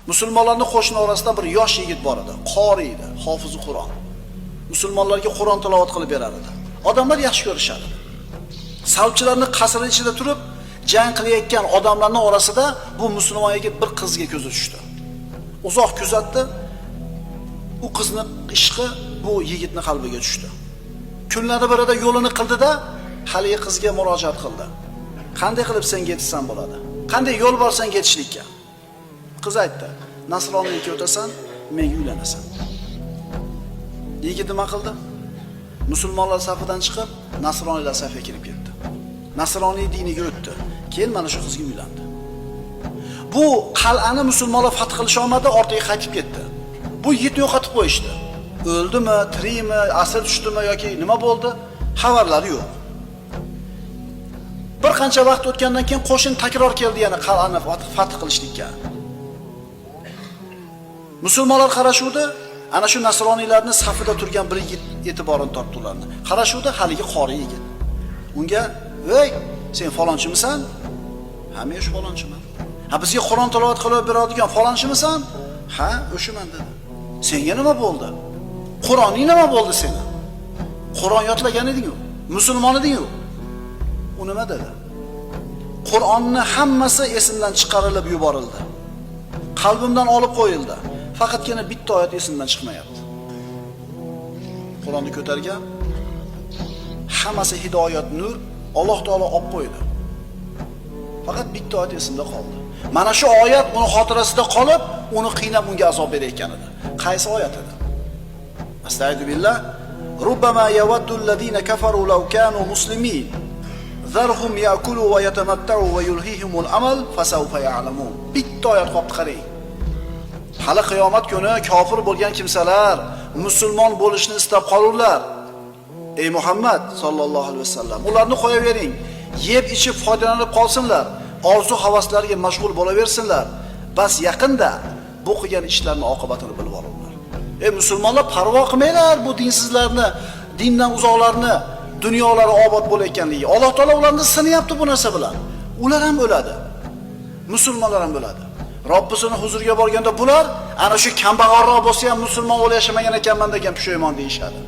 Musulmonlarning qo'shni orasida bir yosh yigit bor edi, qori edi, hofizi Qur'on. Musulmonlarga Qur'on tilovat qilib berar edi. Odamlar yaxshi ko'rishadi. Savchilarning qasri ichida turib, jang qilayotgan odamlarning orasida bu musulmon yigit bir qizga ko'zi tushdi. Uzoq kuzatdi. U qizning ishqi bu yigitning qalbiga tushdi. Kunlarning birida yo'lini qildida, hali qizga murojaat qildi. Qanday qilib sen ketsan bo'ladi? Qanday yo'l borsan ketishlikka? Qiz aytdi: "Nasroniyga o'tasan, menga uylanasan." Yigit nima qildi? Musulmonlar safidan chiqib, nasroniylar safiga kirib ketdi. Nasroniy diniga o'tdi. Keyin mana shu qizga uylandi. Bu qal'ani musulmonlar fath qilisha olmadi, ortiga qaytib ketdi. Bu yigitni yo'qotib qo'yishdi. O'ldimi, tirikmi, asir tushdimi yoki nima bo'ldi? Xabarlari yo'q. Bir qancha vaqt o'tgandan keyin qo'shin takror keldi yana qal'ani fath qilishlikka. Musulmonlar qarashuvdi, ana shu nasroniylarning safida turgan bir yigit e'tiborini tortdi ularni. Qarashuvdi haligi qori yigit. Unga: "Ey, sen falonchimisan?" "Ha, men shu falonchiman." "Ha, bizga Qur'on tilovat qilib beradigan falonchimisan?" "Ha, o'shaman" dedi. "Senga nima bo'ldi? Qur'oning nima bo'ldi seni? Qur'on yodlagan eding-ku, musulmon eding-ku." U nima dedi? Qur'onni hammasi esimdan chiqarilib yuborildi. Qalbimdan olib qo'yildi. Faqatgina bitta oyat esimdan chiqmayapti. Qur'onni ko'targan, hammasi hidoyat, nur, Alloh taolo olib qo'ydi. Faqat bitta oyat esimda qoldi. Mana shu oyat uni xotirasida qolib, uni qiynab unga azob berayotgan edi. Qaysi oyat edi? Astagfirullah. Rubbama yawaddu alladhina kafaru law kanu muslimin. Zarhum ya'kulu va yatamatta'u va yulhihimul amal fasawfa ya'lamun. Bitta oyat qolib qarang. Hali qiyomat kuni kofir bo'lgan kimsalar musulmon bo'lishni istab qolurlar. Ey Muhammad sallallohu alayhi vasallam, ularni qo'yavering, yeb ichib foydalanib qolsinlar, orzu havaslariga mashg'ul bo'laversinlar. Bas yaqinda bu qilgan ishlarning oqibatini bilib olinglar. Ey musulmonlar, parvo qilmanglar bu dinsizlarni, dindan uzoqlarni, dunyolari obod bo'layotganligi. Alloh taolo ularni sinayapti bu narsa bilan. Ular ham o'ladi. Musulmonlar ham o'ladi. Robbisini huzuriga borganda bular ana shu kambag'alroq bo'lsa ham musulmon bo'lib yashamagan ekanman degan pushaymon deyishadi.